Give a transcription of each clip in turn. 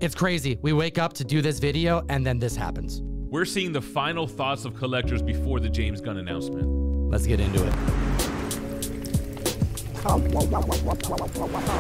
It's crazy. We wake up to do this video and then this happens. We're seeing the final thoughts of collectors before the James Gunn announcement. Let's get into it.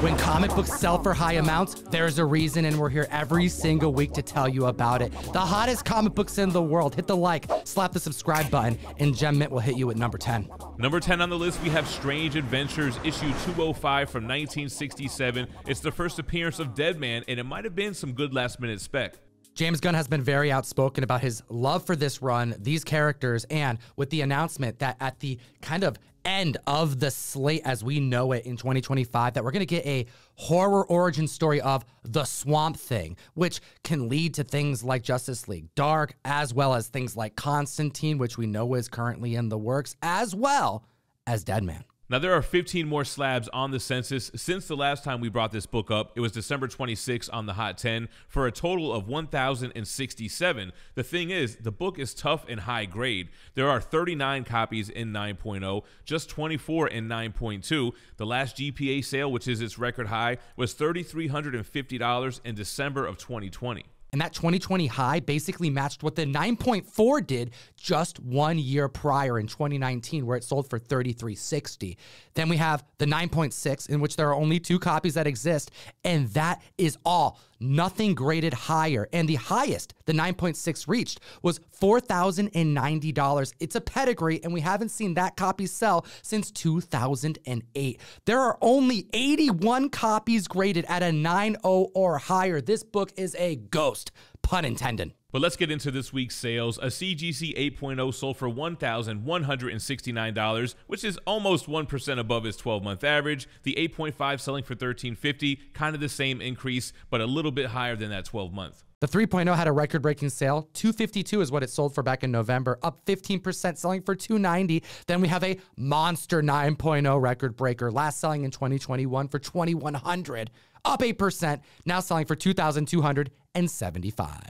When comic books sell for high amounts, there's a reason, and we're here every single week to tell you about it. The hottest comic books in the world. Hit the like, slap the subscribe button, and Gem Mint will hit you at number 10. Number 10 on the list, we have Strange Adventures, issue 205 from 1967. It's the first appearance of Deadman, and it might have been some good last-minute spec. James Gunn has been very outspoken about his love for this run, these characters, and with the announcement that at the kind of end of the slate as we know it in 2025, that we're going to get a horror origin story of the Swamp Thing, which can lead to things like Justice League Dark, as well as things like Constantine, which we know is currently in the works, as well as Deadman. Now, there are 15 more slabs on the census. Since the last time we brought this book up, it was December 26 on the Hot 10 for a total of 1,067. The thing is, the book is tough and high grade. There are 39 copies in 9.0, just 24 in 9.2. The last GPA sale, which is its record high, was $3,350 in December of 2020. And that 2020 high basically matched what the 9.4 did just 1 year prior in 2019, where it sold for $3,360. Then we have the 9.6, in which there are only 2 copies that exist, and that is all. Nothing graded higher. And the highest the 9.6 reached was $4,090. It's a pedigree, and we haven't seen that copy sell since 2008. There are only 81 copies graded at a 9.0 or higher. This book is a ghost, pun intended. But let's get into this week's sales. A CGC 8.0 sold for $1,169, which is almost 1% above its 12-month average. The 8.5 selling for $1,350, kind of the same increase, but a little bit higher than that 12-month. The 3.0 had a record-breaking sale. $252 is what it sold for back in November, up 15%, selling for $290. Then we have a monster 9.0 record breaker, last selling in 2021 for $2,100, up 8%, now selling for $2,275.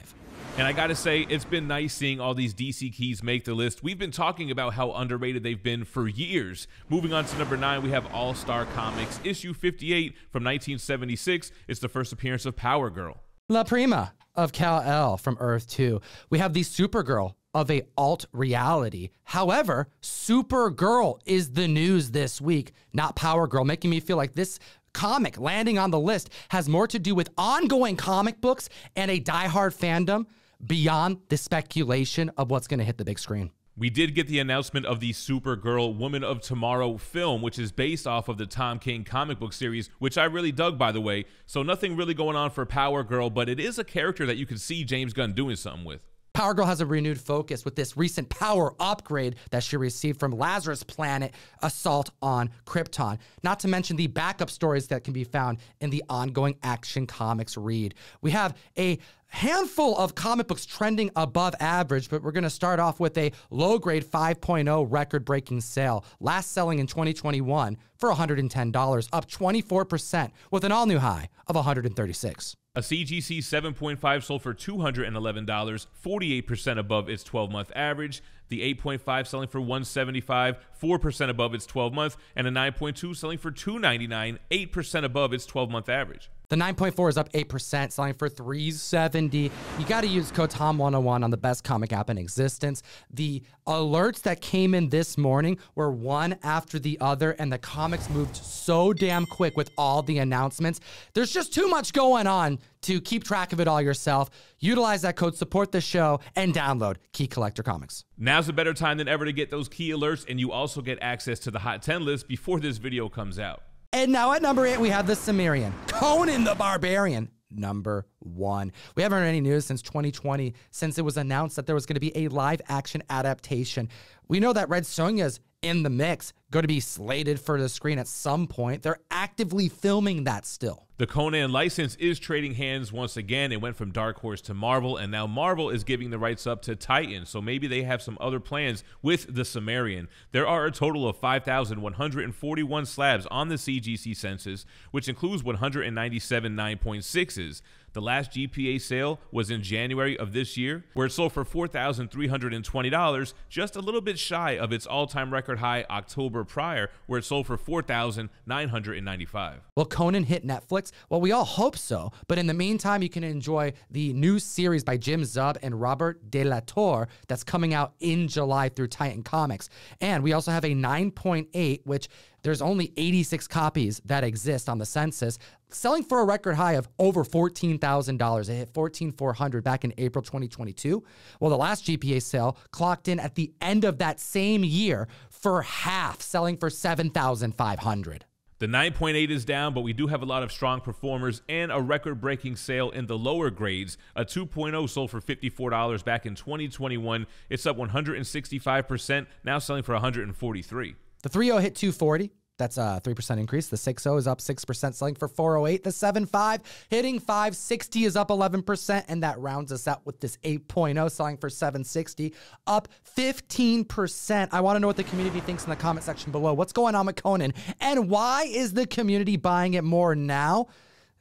And I gotta say, it's been nice seeing all these DC keys make the list. We've been talking about how underrated they've been for years. Moving on to number 9, we have All-Star Comics, issue 58 from 1976. It's the first appearance of Power Girl. La Prima of Kal-El from Earth 2. We have the Supergirl of a alt reality. However, Supergirl is the news this week, not Power Girl, making me feel like this comic landing on the list has more to do with ongoing comic books and a diehard fandom beyond the speculation of what's going to hit the big screen. We did get the announcement of the Supergirl Woman of Tomorrow film, which is based off of the Tom King comic book series, which I really dug, by the way. So nothing really going on for Power Girl, but it is a character that you can see James Gunn doing something with. Power Girl has a renewed focus with this recent power upgrade that she received from Lazarus Planet Assault on Krypton. Not to mention the backup stories that can be found in the ongoing Action Comics read. We have a handful of comic books trending above average, but we're going to start off with a low-grade 5.0 record-breaking sale, last selling in 2021 for $110, up 24%, with an all-new high of $136. A CGC 7.5 sold for $211, 48% above its 12-month average. The 8.5 selling for $175, 4% above its 12-month, and a 9.2 selling for $299, 8% above its 12-month average. The 9.4 is up 8%, selling for $370. You got to use code TOM101 on the best comic app in existence. The alerts that came in this morning were one after the other, and the comics moved so damn quick with all the announcements. There's just too much going on to keep track of it all yourself. Utilize that code, support the show, and download Key Collector Comics. Now's a better time than ever to get those key alerts, and you also get access to the Hot 10 list before this video comes out. And now at number 8, we have the Cimmerian, Conan the Barbarian, number 1. We haven't heard any news since 2020, since it was announced that there was going to be a live-action adaptation. We know that Red Sonja's in the mix, going to be slated for the screen at some point. They're actively filming that still. The Conan license is trading hands once again. It went from Dark Horse to Marvel, and now Marvel is giving the rights up to Titan, so maybe they have some other plans with the Cimmerian. There are a total of 5,141 slabs on the CGC census, which includes 197 9.6s. The last GPA sale was in January of this year, where it sold for $4,320, just a little bit shy of its all-time record high October prior, where it sold for $4,995. Will Conan hit Netflix? Well, we all hope so, but in the meantime, you can enjoy the new series by Jim Zub and Robert De La Torre that's coming out in July through Titan Comics. And we also have a 9.8, which there's only 86 copies that exist on the census, selling for a record high of over $14,000. It hit $14,400 back in April 2022. Well, the last GPA sale clocked in at the end of that same year for half, selling for $7,500. The 9.8 is down, but we do have a lot of strong performers and a record-breaking sale in the lower grades. A 2.0 sold for $54 back in 2021. It's up 165%, now selling for $143. The 3.0 hit 240. That's a 3% increase. The 6.0 is up 6%, selling for $408. The 7.5 hitting $560 is up 11%, and that rounds us out with this 8.0 selling for $760, up 15%. I want to know what the community thinks in the comment section below. What's going on with Conan, and why is the community buying it more now?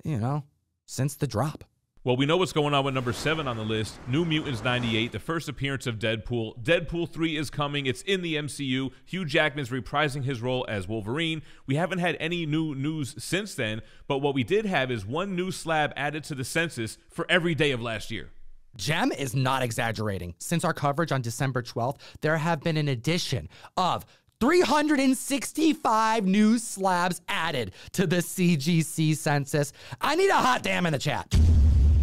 You know, since the drop. Well, we know what's going on with number 7 on the list, New Mutants 98, the first appearance of Deadpool. Deadpool 3 is coming. It's in the MCU. Hugh Jackman's reprising his role as Wolverine. We haven't had any new news since then, but what we did have is one new slab added to the census for every day of last year. Jem is not exaggerating. Since our coverage on December 12th, there have been an addition of 365 new slabs added to the CGC census. I need a hot damn in the chat.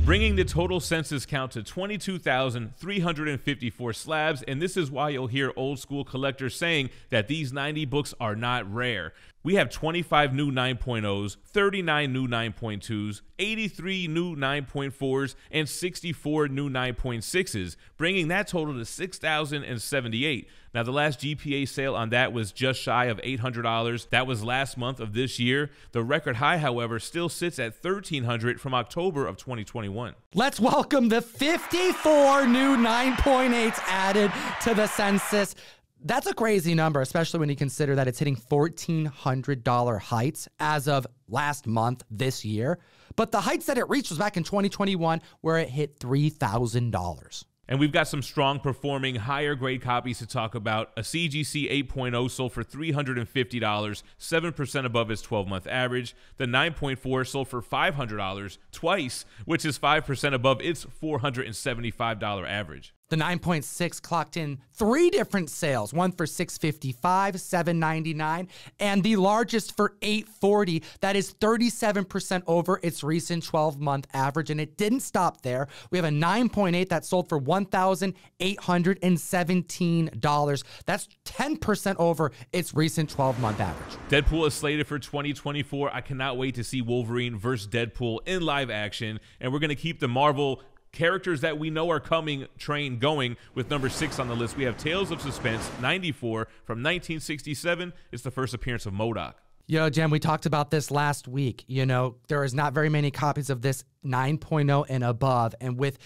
Bringing the total census count to 22,354 slabs, and this is why you'll hear old school collectors saying that these 90 books are not rare. We have 25 new 9.0s, 39 new 9.2s, 83 new 9.4s, and 64 new 9.6s, bringing that total to 6,078. Now, the last GPA sale on that was just shy of $800. That was last month of this year. The record high, however, still sits at $1,300 from October of 2021. Let's welcome the 54 new 9.8s added to the census. That's a crazy number, especially when you consider that it's hitting $1,400 heights as of last month this year. But the heights that it reached was back in 2021, where it hit $3,000. And we've got some strong performing higher grade copies to talk about. A CGC 8.0 sold for $350, 7% above its 12-month average. The 9.4 sold for $500 twice, which is 5% above its $475 average. The 9.6 clocked in 3 different sales, one for $655, $799, and the largest for $840. That is 37% over its recent 12-month average, and it didn't stop there. We have a 9.8 that sold for $1,817. That's 10% over its recent 12-month average. Deadpool is slated for 2024. I cannot wait to see Wolverine versus Deadpool in live action, and we're going to keep the Marvel characters that we know are coming train going with number 6 on the list. We have Tales of Suspense 94 from 1967. It's the first appearance of M.O.D.O.K. Yo, Jem, we talked about this last week. You know, there is not very many copies of this 9.0 and above. And with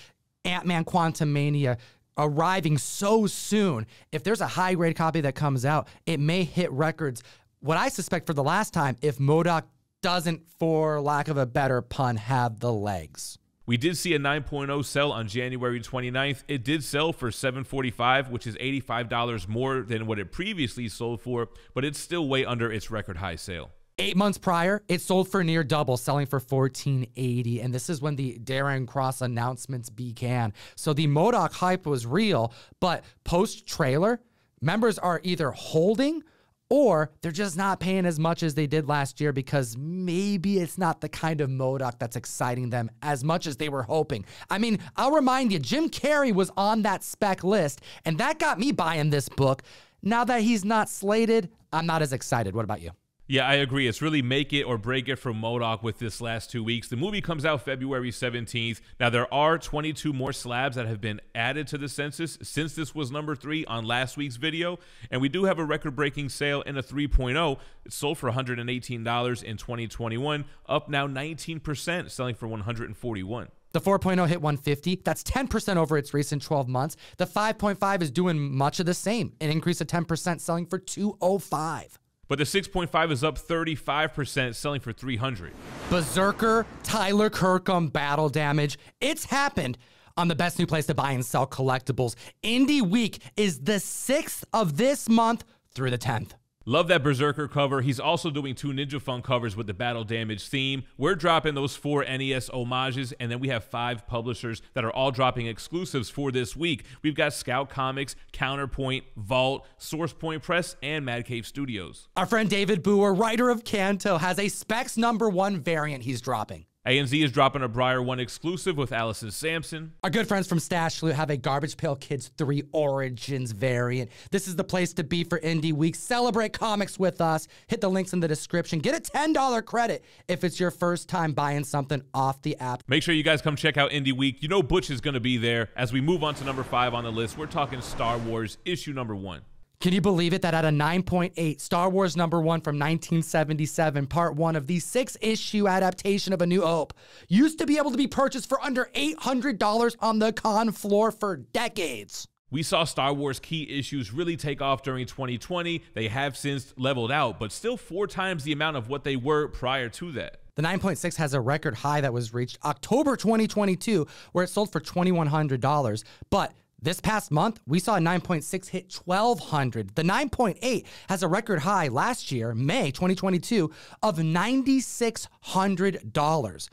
Ant-Man Quantumania arriving so soon, if there's a high-grade copy that comes out, it may hit records. What I suspect for the last time, if M.O.D.O.K doesn't, for lack of a better pun, have the legs. We did see a 9.0 sell on January 29th. It did sell for $745, which is $85 more than what it previously sold for, but it's still way under its record high sale. 8 months prior, it sold for near double, selling for $1,480, and this is when the Darren Cross announcements began. So the M.O.D.O.K hype was real, but post-trailer, members are either holding or they're just not paying as much as they did last year because maybe it's not the kind of M.O.D.O.K that's exciting them as much as they were hoping. I mean, I'll remind you, Jim Carrey was on that spec list, and that got me buying this book. Now that he's not slated, I'm not as excited. What about you? Yeah, I agree. It's really make it or break it for M.O.D.O.K with this last 2 weeks. The movie comes out February 17th. Now, there are 22 more slabs that have been added to the census since this was number 3 on last week's video. And we do have a record-breaking sale in a 3.0. It sold for $118 in 2021, up now 19%, selling for $141. The 4.0 hit 150. That's 10% over its recent 12 months. The 5.5 is doing much of the same, an increase of 10%, selling for $205. But the 6.5 is up 35%, selling for $300. Berserker, Tyler Kirkham, Battle Damage. It's happened on the best new place to buy and sell collectibles. Indie Week is the 6th of this month through the 10th. Love that Berserker cover. He's also doing 2 Ninja Fun covers with the Battle Damage theme. We're dropping those 4 NES homages, and then we have 5 publishers that are all dropping exclusives for this week. We've got Scout Comics, Counterpoint, Vault, Source Point Press, and Mad Cave Studios. Our friend David Boer, writer of Kanto, has a Specs #1 variant he's dropping. ANZ is dropping a Briar 1 exclusive with Allison Sampson. Our good friends from Stash Loot have a Garbage Pail Kids 3 Origins variant. This is the place to be for Indie Week. Celebrate comics with us. Hit the links in the description. Get a $10 credit if it's your first time buying something off the app. Make sure you guys come check out Indie Week. You know Butch is going to be there. As we move on to number 5 on the list, we're talking Star Wars issue #1. Can you believe it that at a 9.8, Star Wars #1 from 1977, part 1 of the 6-issue adaptation of A New Hope, used to be able to be purchased for under $800 on the con floor for decades? We saw Star Wars key issues really take off during 2020. They have since leveled out, but still 4 times the amount of what they were prior to that. The 9.6 has a record high that was reached October 2022, where it sold for $2,100, but this past month, we saw a 9.6 hit $1,200. The 9.8 has a record high last year, May 2022, of $9,600.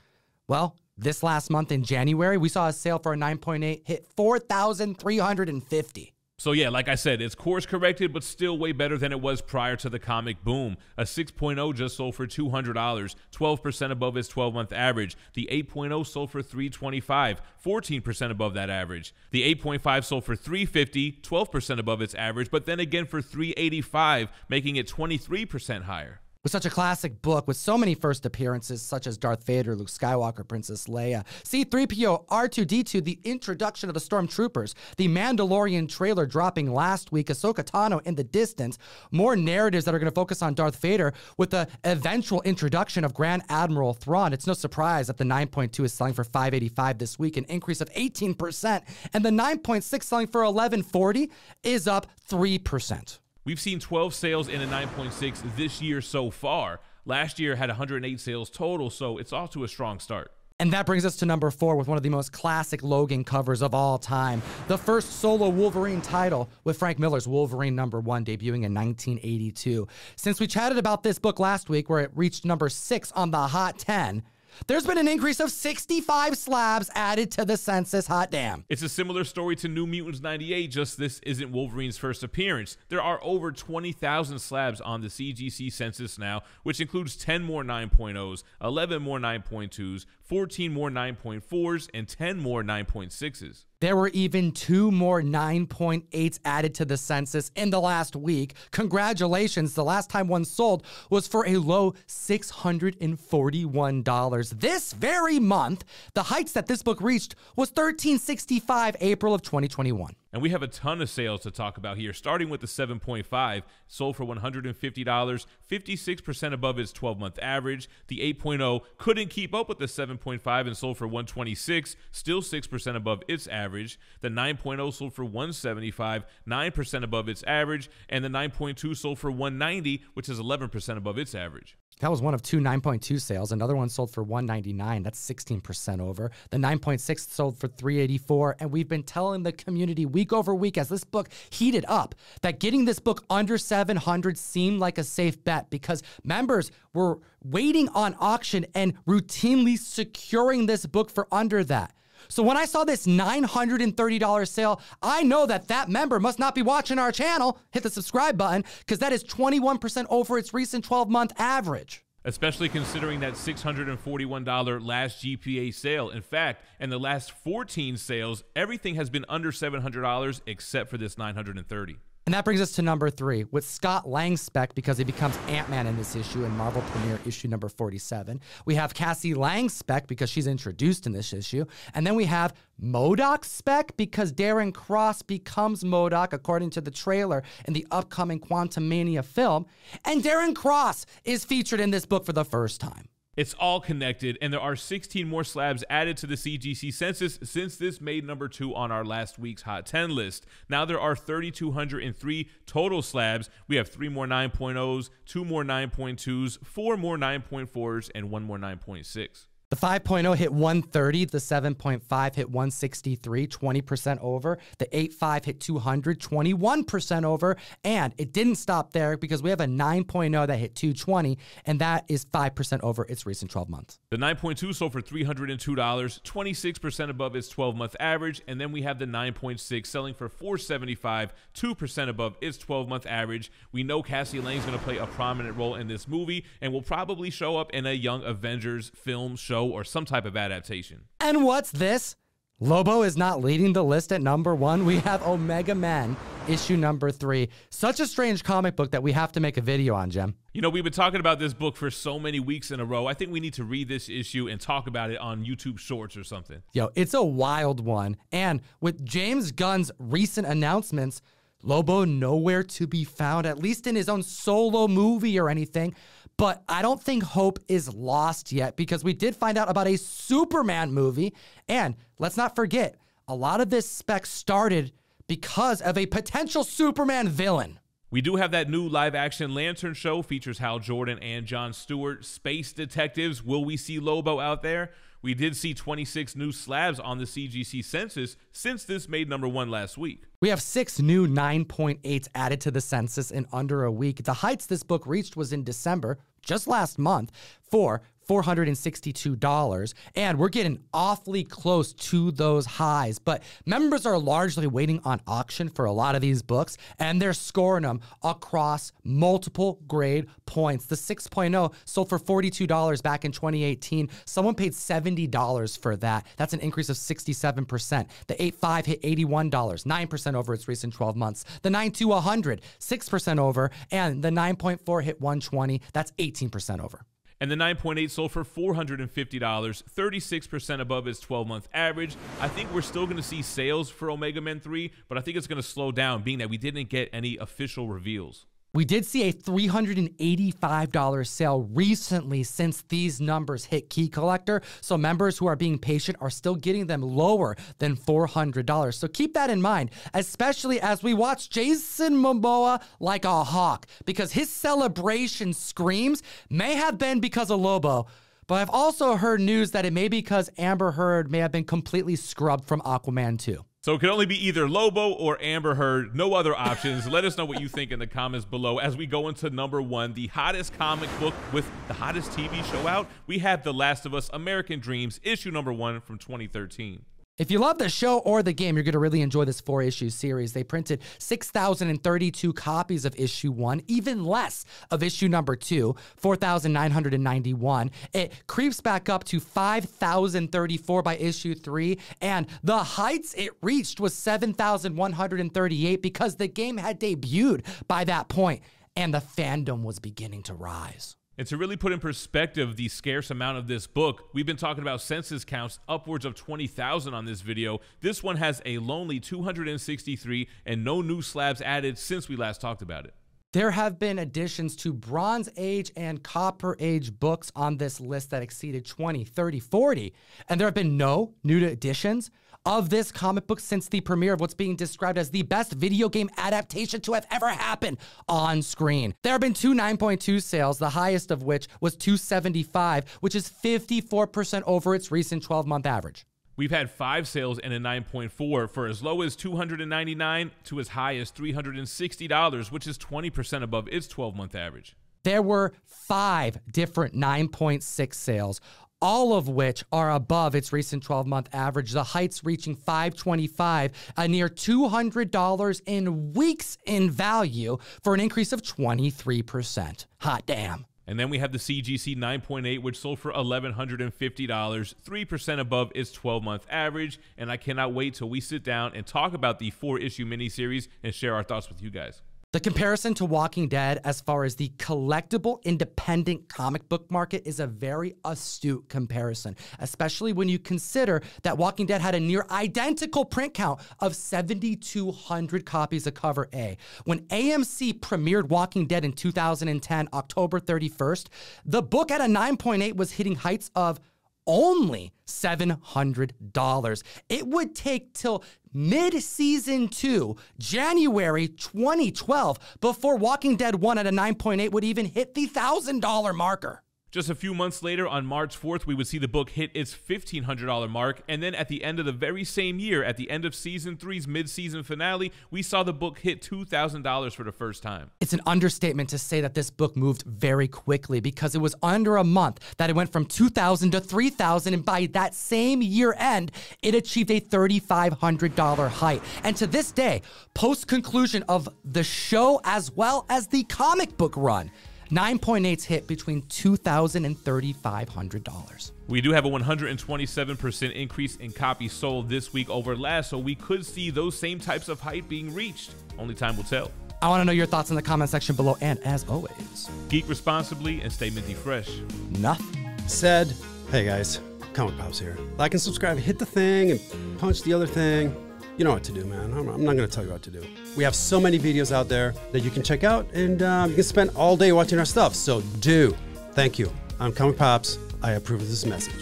Well, this last month in January, we saw a sale for a 9.8 hit $4,350. So yeah, like I said, it's course corrected, but still way better than it was prior to the comic boom. A 6.0 just sold for $200, 12% above its 12-month average. The 8.0 sold for $325, 14% above that average. The 8.5 sold for $350, 12% above its average, but then again for $385, making it 23% higher. With such a classic book, with so many first appearances such as Darth Vader, Luke Skywalker, Princess Leia, C-3PO, R2-D2, the introduction of the Stormtroopers, the Mandalorian trailer dropping last week, Ahsoka Tano in the distance, more narratives that are going to focus on Darth Vader with the eventual introduction of Grand Admiral Thrawn. It's no surprise that the 9.2 is selling for $585 this week, an increase of 18%, and the 9.6 selling for $1140 is up 3%. We've seen 12 sales in a 9.6 this year so far. Last year had 108 sales total, so it's off to a strong start. And that brings us to number 4 with one of the most classic Logan covers of all time. The first solo Wolverine title with Frank Miller's Wolverine #1 debuting in 1982. Since we chatted about this book last week where it reached number 6 on the Hot 10, there's been an increase of 65 slabs added to the census. Hot damn. It's a similar story to New Mutants 98, just this isn't Wolverine's first appearance. There are over 20,000 slabs on the CGC census now, which includes 10 more 9.0s, 11 more 9.2s, 14 more 9.4s, and 10 more 9.6s. There were even 2 more 9.8s added to the census in the last week. Congratulations, the last time one sold was for a low $641. This very month, the heights that this book reached was $1,365, April of 2021. And we have a ton of sales to talk about here, starting with the 7.5, sold for $150, 56% above its 12-month average. The 8.0 couldn't keep up with the 7.5 and sold for $126, still 6% above its average. The 9.0 sold for $175, 9% above its average. And the 9.2 sold for $190, which is 11% above its average. That was one of 2 9.2 sales. Another one sold for $199. That's 16% over. The 9.6 sold for $384. And we've been telling the community week over week as this book heated up that getting this book under 700 seemed like a safe bet because members were waiting on auction and routinely securing this book for under that. So when I saw this $930 sale, I know that that member must not be watching our channel. Hit the subscribe button because that is 21% over its recent 12-month average. Especially considering that $641 last GPA sale. In fact, in the last 14 sales, everything has been under $700 except for this $930. And that brings us to number 3 with Scott Lang's spec because he becomes Ant-Man in this issue in Marvel Premiere issue number 47. We have Cassie Lang's spec because she's introduced in this issue. And then we have M.O.D.O.K spec because Darren Cross becomes M.O.D.O.K according to the trailer in the upcoming Quantumania film. And Darren Cross is featured in this book for the first time. It's all connected, and there are 16 more slabs added to the CGC census since this made number 2 on our last week's Hot 10 list. Now there are 3,203 total slabs. We have 3 more 9.0s, 2 more 9.2s, 4 more 9.4s, and 1 more 9.6. The 5.0 hit 130, the 7.5 hit 163, 20% over. The 8.5 hit 200, 21% over. And it didn't stop there because we have a 9.0 that hit 220, and that is 5% over its recent 12 months. The 9.2 sold for $302, 26% above its 12-month average. And then we have the 9.6 selling for $475, 2% above its 12-month average. We know Cassie Lang's going to play a prominent role in this movie and will probably show up in a Young Avengers film, show, or some type of adaptation. And what's this? Lobo is not leading the list at number 1. We have Omega Men, issue number 3. Such a strange comic book that we have to make a video on, Jem. You know, we've been talking about this book for so many weeks in a row. I think we need to read this issue and talk about it on YouTube Shorts or something. Yo, it's a wild one. And with James Gunn's recent announcements, Lobo nowhere to be found, at least in his own solo movie or anything. But I don't think hope is lost yet because we did find out about a Superman movie. And let's not forget, a lot of this spec started because of a potential Superman villain. We do have that new live-action Lantern show, features Hal Jordan and Jon Stewart, space detectives. Will we see Lobo out there? We did see 26 new slabs on the CGC census since this made number 1 last week. We have 6 new 9.8s added to the census in under a week. The heights this book reached was in December, just last month, for $462, and we're getting awfully close to those highs. But members are largely waiting on auction for a lot of these books, and they're scoring them across multiple grade points. The 6.0 sold for $42 back in 2018. Someone paid $70 for that. That's an increase of 67%. The 8.5 hit $81, 9% over its recent 12 months. The 9.2, 100, 6% over, and the 9.4 hit 120. That's 18% over. And the 9.8 sold for $450, 36% above its 12-month average. I think we're still going to see sales for Omega Men 3, but I think it's going to slow down, being that we didn't get any official reveals. We did see a $385 sale recently since these numbers hit Key Collector, so members who are being patient are still getting them lower than $400. So keep that in mind, especially as we watch Jason Momoa like a hawk, because his celebration screams may have been because of Lobo, but I've also heard news that it may be because Amber Heard may have been completely scrubbed from Aquaman 2. So it can only be either Lobo or Amber Heard, no other options. Let us know what you think in the comments below. As we go into number 1, the hottest comic book with the hottest TV show out, we have The Last of Us American Dreams, issue number 1 from 2013. If you love the show or the game, you're going to really enjoy this 4-issue series. They printed 6,032 copies of issue 1, even less of issue number 2, 4,991. It creeps back up to 5,034 by issue 3, and the heights it reached was 7,138 because the game had debuted by that point, and the fandom was beginning to rise. And to really put in perspective the scarce amount of this book, we've been talking about census counts upwards of 20,000 on this video. This one has a lonely 263 and no new slabs added since we last talked about it. There have been additions to Bronze Age and Copper Age books on this list that exceeded 20, 30, 40, and there have been no new additions of this comic book since the premiere of what's being described as the best video game adaptation to have ever happened on screen. There have been 2 9.2 sales, the highest of which was $275, which is 54% over its recent 12-month average. We've had 5 sales and a 9.4 for as low as $299 to as high as $360, which is 20% above its 12-month average. There were 5 different 9.6 sales, all of which are above its recent 12-month average, the heights reaching $525, a near $200 in weeks in value for an increase of 23%. Hot damn. And then we have the CGC 9.8, which sold for $1,150, 3% above its 12-month average. And I cannot wait till we sit down and talk about the 4-issue miniseries and share our thoughts with you guys. The comparison to Walking Dead as far as the collectible independent comic book market is a very astute comparison, especially when you consider that Walking Dead had a near identical print count of 7,200 copies of cover A. When AMC premiered Walking Dead in 2010, October 31st, the book at a 9.8 was hitting heights of only $700. It would take till mid-season 2, January 2012, before Walking Dead 1 at a 9.8 would even hit the $1,000 marker. Just a few months later, on March 4th, we would see the book hit its $1,500 mark, and then at the end of the very same year, at the end of Season 3's mid-season finale, we saw the book hit $2,000 for the first time. It's an understatement to say that this book moved very quickly, because it was under a month that it went from $2,000 to $3,000, and by that same year end, it achieved a $3,500 height. And to this day, post-conclusion of the show as well as the comic book run, 9.8's hit between $2,000 and $3,500. We do have a 127% increase in copies sold this week over last, so we could see those same types of hype being reached. Only time will tell. I want to know your thoughts in the comment section below, and as always, geek responsibly and stay minty fresh. Nothing said. Hey guys, Comic Pops here. Like and subscribe, hit the thing and punch the other thing. You know what to do, man. I'm not going to tell you what to do. We have so many videos out there that you can check out, and you can spend all day watching our stuff. So do. Thank you. I'm Comic Pops. I approve of this message.